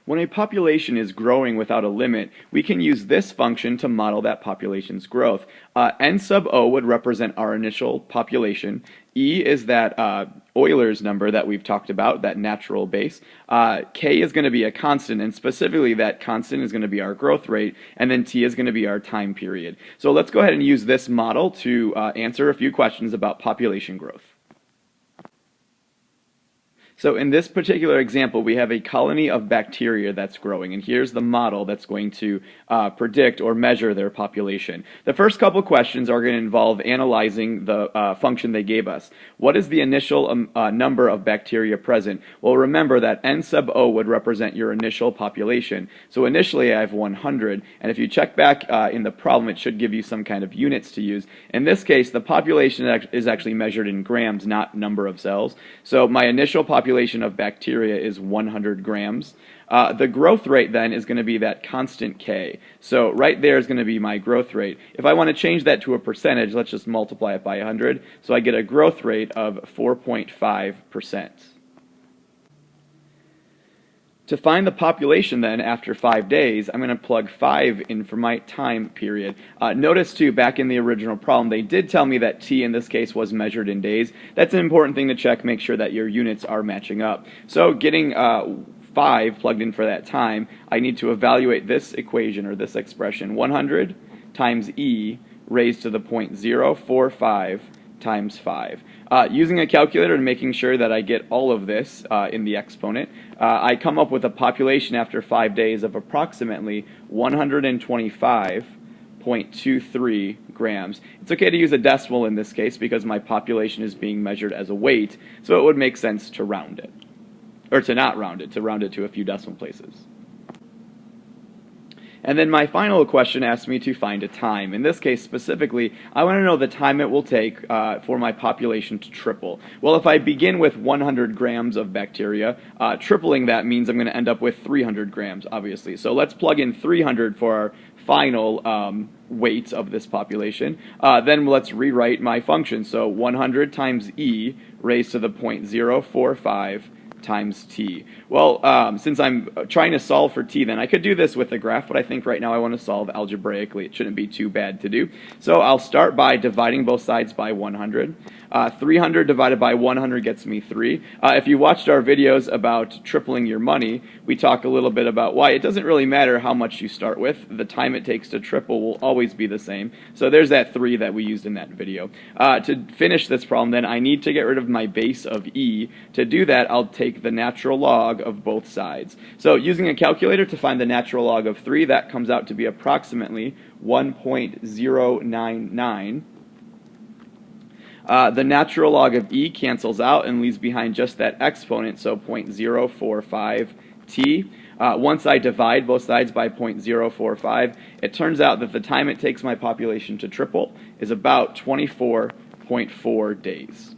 When a population is growing without a limit, we can use this function to model that population's growth. N sub O would represent our initial population. E is that Euler's number that we've talked about, that natural base. K is going to be a constant, and specifically that constant is going to be our growth rate, and then T is going to be our time period. So let's go ahead and use this model to answer a few questions about population growth. So in this particular example, we have a colony of bacteria that's growing, and here's the model that's going to predict or measure their population. The first couple questions are going to involve analyzing the function they gave us. What is the initial number of bacteria present? Well, remember that N sub O would represent your initial population. So initially I have 100, and if you check back in the problem, it should give you some kind of units to use. In this case, the population is actually measured in grams, not number of cells. So my initial population of bacteria is 100 grams. The growth rate then is going to be that constant K. So right there is going to be my growth rate. If I want to change that to a percentage, let's just multiply it by 100. So I get a growth rate of 4.5%. To find the population then after 5 days, I'm going to plug 5 in for my time period. Notice too, back in the original problem, they did tell me that T in this case was measured in days. That's an important thing to check, make sure that your units are matching up. So getting 5 plugged in for that time, I need to evaluate this equation or this expression. 100 times E raised to the 0.045 times 5. Using a calculator and making sure that I get all of this in the exponent, I come up with a population after 5 days of approximately 125.23 grams. It's okay to use a decimal in this case because my population is being measured as a weight, so it would make sense to round it. Or to not round it, to round it to a few decimal places. And then my final question asks me to find a time. In this case specifically, I want to know the time it will take for my population to triple. Well, if I begin with 100 grams of bacteria, tripling that means I'm going to end up with 300 grams, obviously. So let's plug in 300 for our final weight of this population. Then let's rewrite my function. So 100 times E raised to the 0.045 times T. Well, since I'm trying to solve for T, then I could do this with a graph, but I think right now I want to solve algebraically. It shouldn't be too bad to do. So I'll start by dividing both sides by 100. 300 divided by 100 gets me 3. If you watched our videos about tripling your money, we talk a little bit about why it doesn't really matter how much you start with. The time it takes to triple will always be the same. So there's that 3 that we used in that video. To finish this problem, then, I need to get rid of my base of E. To do that, I'll take the natural log of both sides. So using a calculator to find the natural log of 3, that comes out to be approximately 1.099. The natural log of E cancels out and leaves behind just that exponent, so 0.045 T. Once I divide both sides by 0.045, it turns out that the time it takes my population to triple is about 24.4 days.